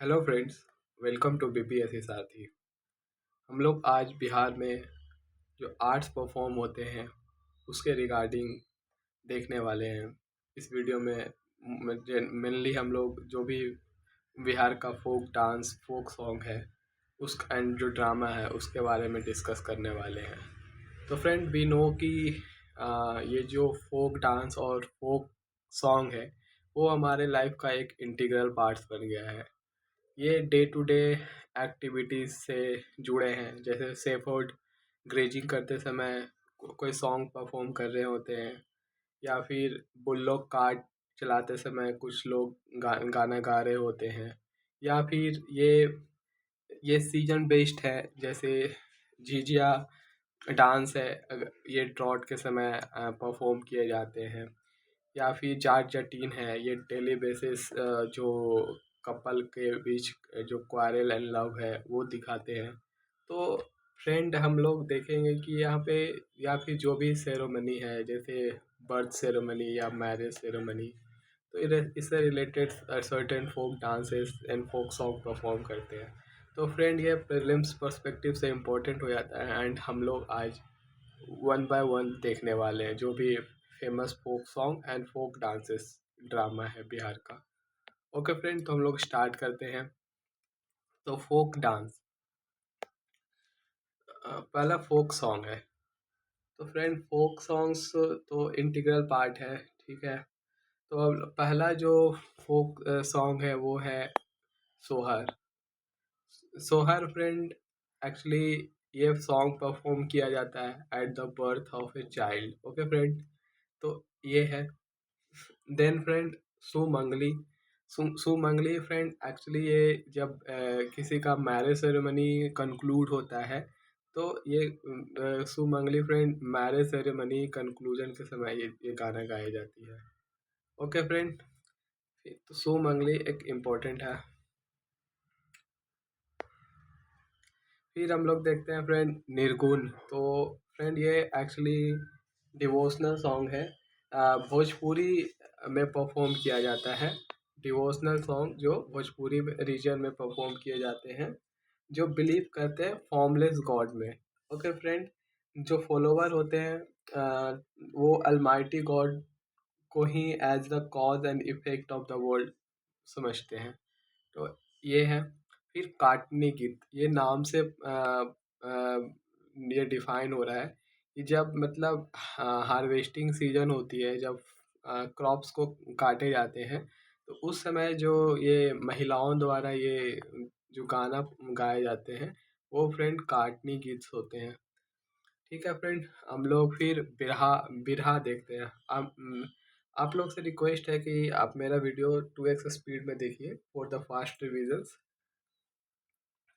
Hello friends. Welcome to BPSC साथी। हम लोग आज बिहार में जो आर्ट्स परफॉर्म होते हैं उसके रिगार्डिंग देखने वाले हैं। इस वीडियो में मेनली हम लोग जो भी बिहार का फोक डांस फोक सॉन्ग है उस एंड जो ड्रामा है उसके बारे में डिस्कस करने वाले हैं। तो फ्रेंड वी नो कि ये जो फोक डांस और फोक सॉन्ग है वो हमारे लाइफ का एक इंटीग्रल पार्ट्स बन गया है। ये डे टू डे एक्टिविटीज़ से जुड़े हैं। जैसे सेफर्ड ग्रेजिंग करते समय कोई सॉन्ग परफॉर्म कर रहे होते हैं, या फिर बुल्लोक कार्ट चलाते समय कुछ लोग गाना गा रहे होते हैं, या फिर ये सीजन बेस्ड है। जैसे झिझिया डांस है, ये ड्रॉट के समय परफॉर्म किए जाते हैं। या फिर जाट जटीन है, ये डेली बेसिस जो कपल के बीच जो क्वारल एंड लव है वो दिखाते हैं। तो फ्रेंड हम लोग देखेंगे कि यहाँ पे या फिर जो भी सेरेमनी है जैसे बर्थ सेरेमनी या मैरिज सेरेमनी, तो इससे related certain folk dances and folk song perform करते हैं। तो फ्रेंड ये प्रीलिम्स पर्सपेक्टिव से इम्पोर्टेंट हो जाता है एंड हम लोग आज वन बाय वन देखने वाले हैं जो भी famous folk song and folk dances drama है बिहार का। ओके फ्रेंड, तो हम लोग स्टार्ट करते हैं। तो फोक डांस, पहला फोक सॉन्ग है। तो फ्रेंड फोक सॉन्ग्स तो इंटीग्रल पार्ट है, ठीक है। तो अब पहला जो फोक सॉन्ग है वो है सोहर। सोहर फ्रेंड एक्चुअली ये सॉन्ग परफॉर्म किया जाता है at the birth of a child. Okay friend, तो ये है। Then friend सुमंगली। सुमंगली फ्रेंड एक्चुअली ये जब किसी का मैरिज सेरेमनी कंक्लूड होता है तो ये सुमंगली फ्रेंड मैरिज सेरेमनी कंक्लूजन के समय ये गाना गाई जाती है। ओके फ्रेंड, तो सुमंगली एक इम्पोर्टेंट है। फिर हम लोग देखते हैं फ्रेंड निर्गुण। तो फ्रेंड ये एक्चुअली डिवोशनल सॉन्ग है, भोजपुरी में परफॉर्म किया जाता है। डिवोशनल सॉन्ग जो भोजपुरी रीजन में परफॉर्म किए जाते हैं, जो बिलीव करते हैं फॉर्मलेस गॉड में। ओके फ्रेंड, जो फॉलोवर होते हैं वो अलमाइटी गॉड को ही as the cause and effect of the world समझते हैं। तो ये है। फिर काटनी गीत, ये नाम से ये डिफाइन हो रहा है कि जब मतलब हार्वेस्टिंग सीजन होती है, जब क्रॉप्स को काटे जाते हैं, तो उस समय जो ये महिलाओं द्वारा ये जो गाना गाए जाते हैं वो फ्रेंड काटनी गीत होते हैं। ठीक है फ्रेंड, हम लोग फिर बिरहा बिरहा देखते हैं। आप लोग से रिक्वेस्ट है कि आप मेरा वीडियो 2x स्पीड में देखिए फॉर द फास्ट रिविजन्स।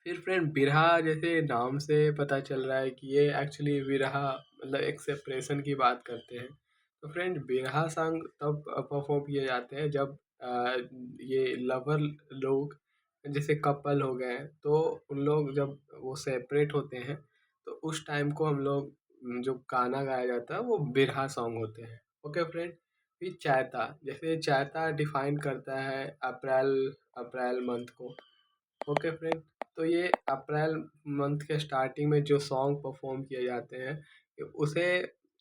फिर फ्रेंड बिरहा, जैसे नाम से पता चल रहा है कि ये एक्चुअली बिरहा मतलब एक सेपरेशन की बात करते हैं। तो फ्रेंड बिरहा सॉन्ग तब परफॉर्म किए जाते हैं जब ये लवर लोग जैसे कपल हो गए तो उन लोग जब वो सेपरेट होते हैं तो उस टाइम को हम लोग जो गाना गाया जाता है वो बिरहा सॉन्ग होते हैं। ओके फ्रेंड, फिर चायता, जैसे चायता डिफाइन करता है अप्रैल अप्रैल मंथ को। ओके फ्रेंड, तो ये अप्रैल मंथ के स्टार्टिंग में जो सॉन्ग परफॉर्म किए जाते हैं उसे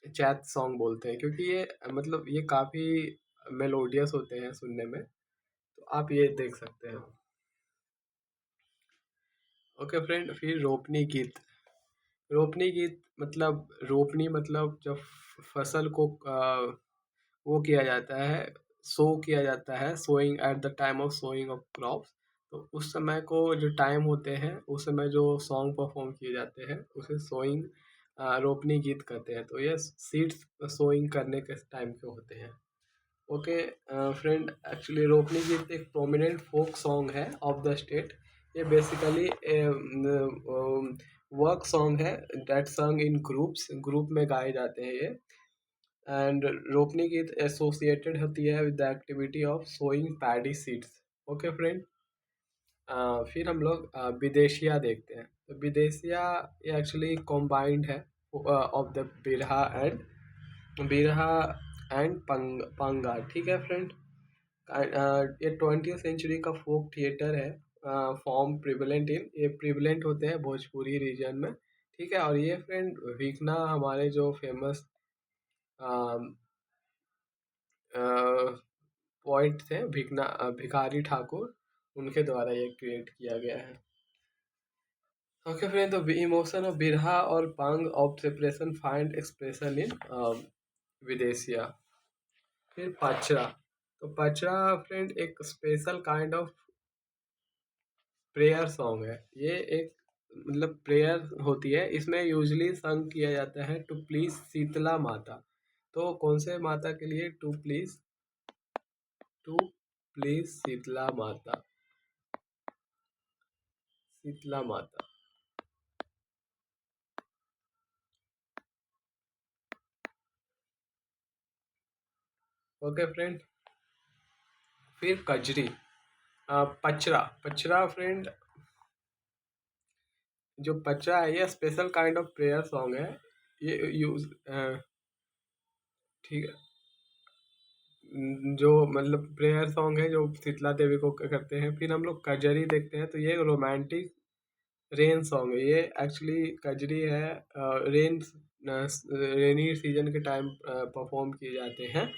चैत सॉन्ग बोलते हैं, क्योंकि ये मतलब ये काफ़ी मेलोडियस होते हैं सुनने में। तो आप ये देख सकते हैं। ओके फ्रेंड, फिर रोपनी गीत। रोपनी गीत मतलब रोपनी मतलब जब फसल को वो किया जाता है, सो किया जाता है, sowing at the time of sowing of crops. तो उस समय को जो टाइम होते हैं उस समय जो सॉन्ग परफॉर्म किए जाते हैं उसे सोइंग रोपनी गीत कहते हैं। तो ये सीड्स सोइंग करने के टाइम के होते हैं। ओके फ्रेंड, एक्चुअली रोपनी गीत एक प्रोमिनेंट फोक सॉन्ग है ऑफ द स्टेट। ये बेसिकली वर्क सॉन्ग है that song in groups, group में गाए जाते हैं ये। एंड रोपनी गीत एसोसिएटेड होती है with the activity of sowing paddy seeds. Okay friend, फिर हम लोग विदेशिया देखते हैं। तो विदेशिया ये एक्चुअली कॉम्बाइंड है of the Birha and Panga. ठीक है फ्रेंड, ये 20th सेंचुरी का फोक थिएटर है फॉर्म प्रिवलेंट इन, ये प्रिवलेंट होते हैं भोजपुरी रीजन में, ठीक है। और ये फ्रेंड भिखना हमारे जो फेमस पोइट थे भिखारी ठाकुर, उनके द्वारा ये क्रिएट किया गया है। ओके फ्रेंड, तो इमोशन ऑफ बिरहा और पंग of separation find expression in विदेशिया। फिर पचरा, तो पचरा फ्रेंड एक special kind of prayer song है। ये एक मतलब प्रेयर होती है, इसमें यूजली संग किया जाता है टू प्लीज शीतला माता। तो कौन से माता के लिए? टू प्लीज शीतला माता, शीतला माता। ओके फ्रेंड, फिर कजरी, पचरा। पचरा फ्रेंड, जो पचरा है ये special kind of prayer song है। ये यूज ठीक है, जो मतलब प्रेयर सॉन्ग है जो शीतला देवी को करते हैं। फिर हम लोग कजरी देखते हैं, तो ये रोमांटिक रेन सॉन्ग है। ये एक्चुअली कजरी है रेन रेनी सीजन के टाइम परफॉर्म किए जाते हैं।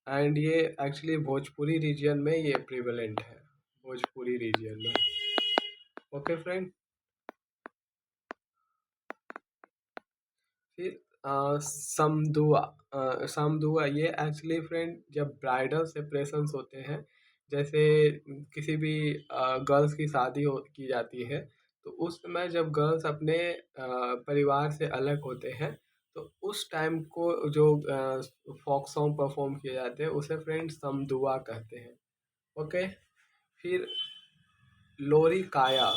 एंड ये एक्चुअली भोजपुरी रीजन में ये प्रिवलेंट है, भोजपुरी रीजन में। ओके फ्रेंड, फिर समदुआ। समदुआ ये एक्चुअली फ्रेंड जब ब्राइडल सेपरेशंस होते हैं, जैसे किसी भी गर्ल्स की शादी हो की जाती है, तो उस समय जब गर्ल्स अपने परिवार से अलग होते हैं, तो उस टाइम को जो फोक सॉन्ग परफॉर्म किए जाते हैं उसे फ्रेंड समदुआ कहते हैं। ओके, फिर लोरी काया।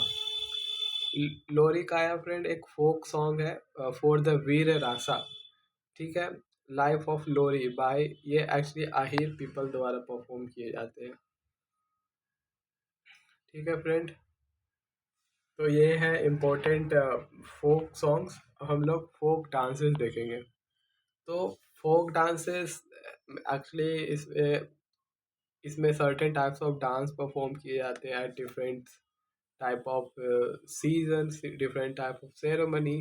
लोरी काया फ्रेंड एक फोक सॉन्ग है फॉर द वीर रासा, ठीक है। लाइफ ऑफ लोरी बाय, ये एक्चुअली आहिर पीपल द्वारा परफॉर्म किए जाते हैं, ठीक है फ्रेंड। तो ये है इम्पोर्टेंट फोक सॉन्ग्स। हम लोग फोक डांसेस देखेंगे। तो फोक डांसेस एक्चुअली इसमें certain types of dance perform किए जाते हैं at different type off season, different type of ceremony.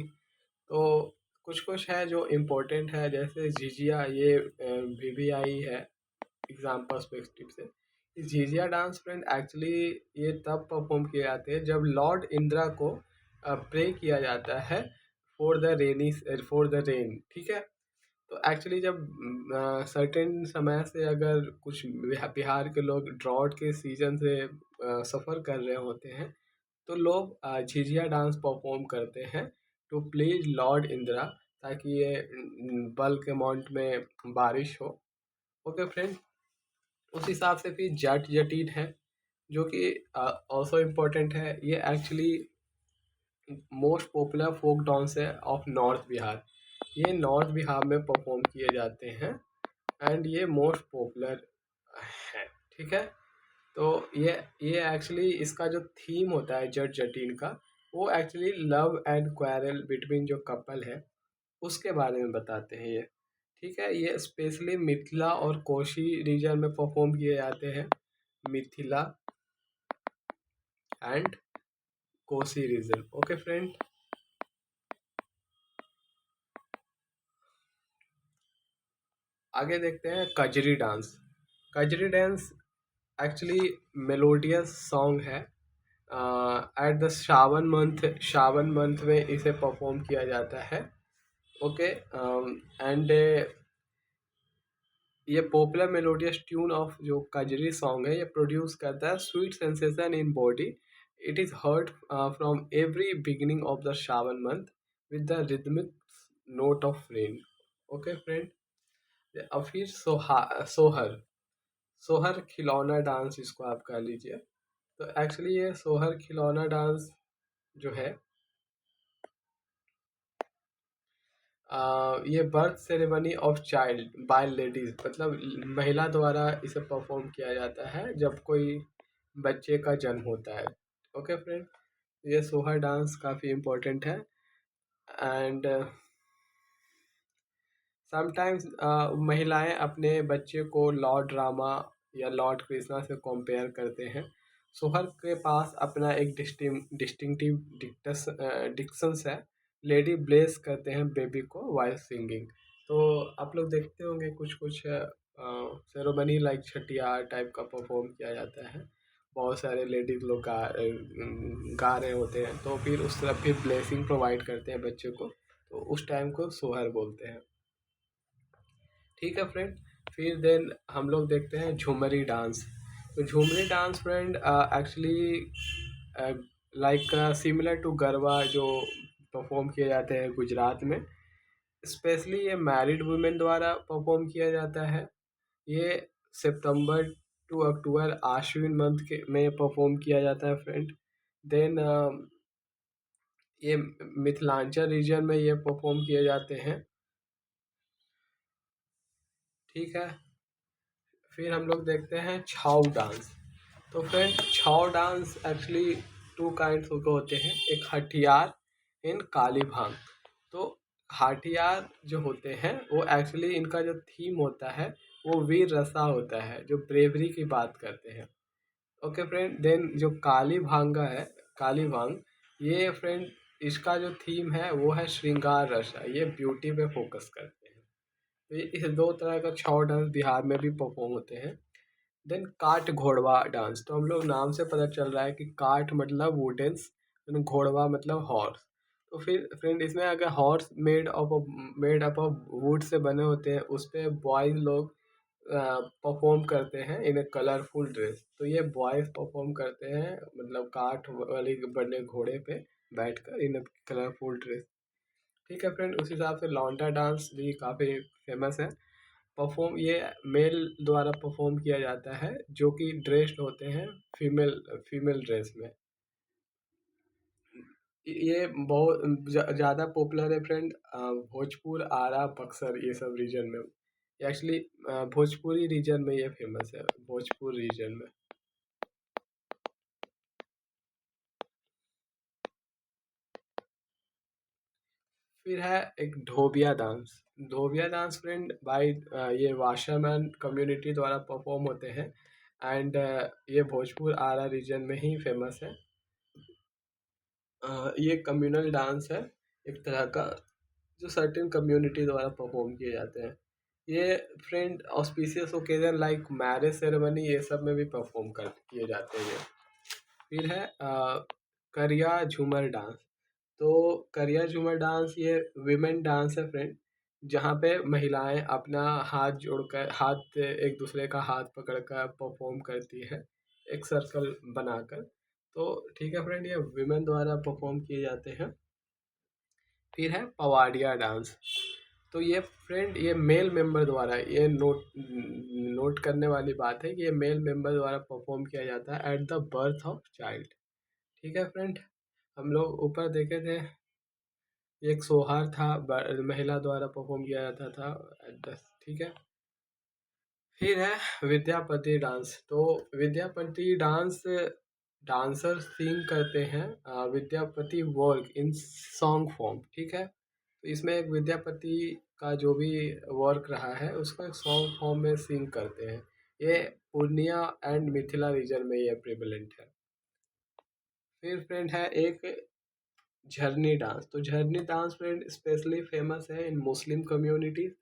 तो कुछ कुछ है जो इम्पोर्टेंट है, जैसे झिझिया, ये भी आई है एग्जाम पर्सपेक्टिव से। इस झिझिया डांस फ्रेंड एक्चुअली ये तब परफॉर्म किए जाते हैं जब लॉर्ड इंदिरा को प्रे किया जाता है फॉर द रेन, ठीक है। तो एक्चुअली जब सर्टेन समय से अगर कुछ बिहार के लोग ड्रॉट के सीजन से सफ़र कर रहे होते हैं, तो लोग झिझिया डांस परफॉर्म करते हैं टू प्लीज लॉर्ड इंदिरा, ताकि ये बल्क अमाउंट में बारिश हो। ओके फ्रेंड, उस हिसाब से फिर जट जटिन है, जो कि ऑल्सो इम्पोर्टेंट है। ये actually most popular folk dance है ऑफ नॉर्थ बिहार। ये नॉर्थ बिहार में परफॉर्म किए जाते हैं एंड ये मोस्ट पॉपुलर है, ठीक है। तो ये एक्चुअली इसका जो थीम होता है जट जटिन का, वो actually love and quarrel between जो कपल है उसके बारे में बताते हैं ये, ठीक है। ये स्पेशली मिथिला और कोशी रीजन में परफॉर्म किए जाते हैं, Mithila and Kosi region. Okay friend, आगे देखते हैं Kajri dance. Kajri dance actually melodious song है। एट द श्रावण मंथ में इसे परफॉर्म किया जाता है। ओके, एंड ये पॉपुलर मेलोडियस ट्यून ऑफ जो कजरी सॉन्ग है, ये प्रोड्यूस करता है sweet sensation in body. It is heard from every beginning of the Shravan month with the rhythmic note of rain. Okay friend, अब फिर सोहर। सोहर खिलौना डांस इसको आप कह लीजिए। तो एक्चुअली ये सोहर खिलौना डांस जो है, ये birth ceremony of child by ladies, मतलब महिला द्वारा इसे परफॉर्म किया जाता है जब कोई बच्चे का जन्म होता है। ओके फ्रेंड, ये सोहर डांस काफ़ी इम्पोर्टेंट है। एंड समटाइम्स महिलाएं अपने बच्चे को लॉर्ड रामा या लॉर्ड कृष्णा से कंपेयर करते हैं। सोहर के पास अपना एक डिस्टिंक्टिव डिक्शंस है। लेडी ब्लेस करते हैं बेबी को वाइल सिंगिंग। तो आप लोग देखते होंगे कुछ कुछ सेरेमनी लाइक छठियार टाइप का परफॉर्म किया जाता है। बहुत सारे लेडीज लोग गा रहे होते हैं, तो फिर उस तरफ फिर ब्लेसिंग प्रोवाइड करते हैं बच्चे को, तो उस टाइम को सोहर बोलते हैं। ठीक है फ्रेंड। फिर देन हम लोग देखते हैं झूमरी डांस। तो Jhumri dance friend actually like similar to Garba जो परफॉर्म किए जाते हैं गुजरात में। स्पेशली ये मैरिड वुमेन द्वारा परफॉर्म किया जाता है। ये सितंबर टू अक्टूबर आश्विन मंथ के में परफॉर्म किया जाता है फ्रेंड। देन ये मिथिलांचल रीजन में ये परफॉर्म किए जाते हैं। ठीक है। फिर हम लोग देखते हैं छाऊ डांस। तो फ्रेंड छाऊ डांस एक्चुअली टू काइंड्स के होते हैं, एक हथियार इन काली भांग। तो हाथियार जो होते हैं वो एक्चुअली इनका जो थीम होता है वो वीर रसा होता है, जो ब्रेवरी की बात करते हैं। Okay friend. देन जो काली भांगा है, काली भांग, ये फ्रेंड इसका जो थीम है वो है श्रृंगार रसा, ये ब्यूटी पे फोकस करते हैं। तो ये इस दो तरह का छाऊ डांस बिहार में भी परफॉर्म होते हैं। देन काठ घोड़वा डांस। तो हम लोग नाम से पता चल रहा है कि काठ मतलब वुडेंस, घोड़वा मतलब हॉर्स। तो फिर फ्रेंड इसमें अगर horse made up of would say बने होते हैं, उस पे बॉयज लोग परफॉर्म करते हैं इन ए कलरफुल ड्रेस। तो ये बॉयज परफॉर्म करते हैं मतलब काठ वाली बने घोड़े पे बैठकर इन ए कलरफुल ड्रेस। ठीक है फ्रेंड। उस हिसाब से लौंडा डांस भी काफ़ी फेमस है। परफॉर्म ये मेल द्वारा परफॉर्म किया जाता है, जो कि ड्रेस्ड होते हैं फीमेल फीमेल ड्रेस में। ये बहुत ज़्यादा पॉपुलर है फ्रेंड भोजपुर, आरा, बक्सर ये सब रीजन में। एक्चुअली भोजपुरी रीजन में ये फेमस है, भोजपुर रीजन में। फिर है एक धोबिया डांस। धोबिया डांस फ्रेंड भाई ये वाशरमैन कम्युनिटी द्वारा परफॉर्म होते हैं। एंड ये भोजपुर आरा रीजन में ही फेमस है। ये कम्युनल डांस है एक तरह का, जो सर्टेन कम्युनिटी द्वारा परफॉर्म किए जाते हैं। ये friend auspicious occasion like marriage ceremony ये सब में भी परफॉर्म कर किए जाते हैं ये। फिर है करिया झूमर डांस। तो करिया झूमर डांस ये विमेन डांस है फ्रेंड, जहाँ पे महिलाएं अपना हाथ जोड़कर, हाथ एक दूसरे का हाथ पकड़कर परफॉर्म करती है एक सर्कल बनाकर। तो ठीक है फ्रेंड, ये विमेन द्वारा परफॉर्म किए जाते हैं। फिर है पवाडिया डांस। तो ये फ्रेंड ये मेल मेंबर द्वारा, ये नोट नोट करने वाली बात है कि ये मेल मेंबर द्वारा परफॉर्म किया जाता है at the birth of child. ठीक है फ्रेंड। हम लोग ऊपर देखे थे एक सोहार था, महिला द्वारा परफॉर्म किया जाता था एट द, ठीक है। फिर है विद्यापति डांस। तो विद्यापति डांस डांसर सिंग करते हैं Vidyapati work in song form. ठीक है। तो इसमें एक विद्यापति का जो भी वर्क रहा है उसको एक सॉन्ग फॉर्म में सिंग करते हैं। ये पूर्णिया एंड मिथिला रीजन में ये प्रेवलेंट है। फिर फ्रेंड है एक झरनी डांस। तो झरनी डांस फ्रेंड स्पेशली फेमस है इन मुस्लिम कम्युनिटीज।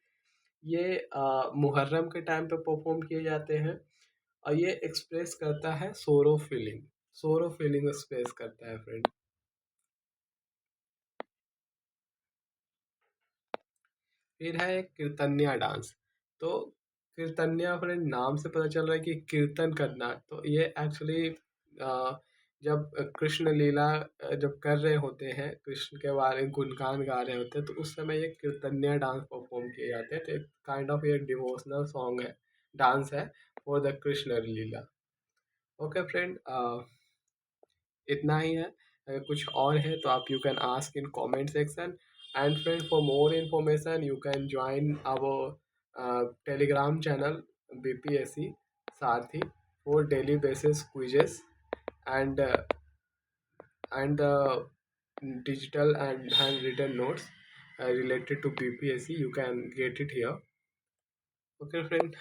ये मुहर्रम के टाइम पे परफॉर्म किए जाते हैं और ये एक्सप्रेस करता है सोरो फीलिंग, सोरो फीलिंग एक्सप्रेस करता है फ्रेंड। फिर है एक कीर्तनिया डांस। तो कीर्तनिया फ्रेंड नाम से पता चल रहा है कि कीर्तन करना। तो ये एक्चुअली जब कृष्ण लीला जब कर रहे होते हैं, कृष्ण के बारे में गुणगान गा रहे होते हैं, तो उस समय ये कीर्तनिया डांस परफॉर्म किए जाते हैं। तो एक काइंड ऑफ ये डिवोशनल सॉन्ग है, डांस है for the Krishna Leela. Okay friend, इतना ही है। अगर कुछ और है तो आप you can ask in comment section. And friend for more information you can join our Telegram channel BPSC Sarathi for daily basis quizzes and the digital and handwritten notes related to BPSC. You can get it here. Okay friend.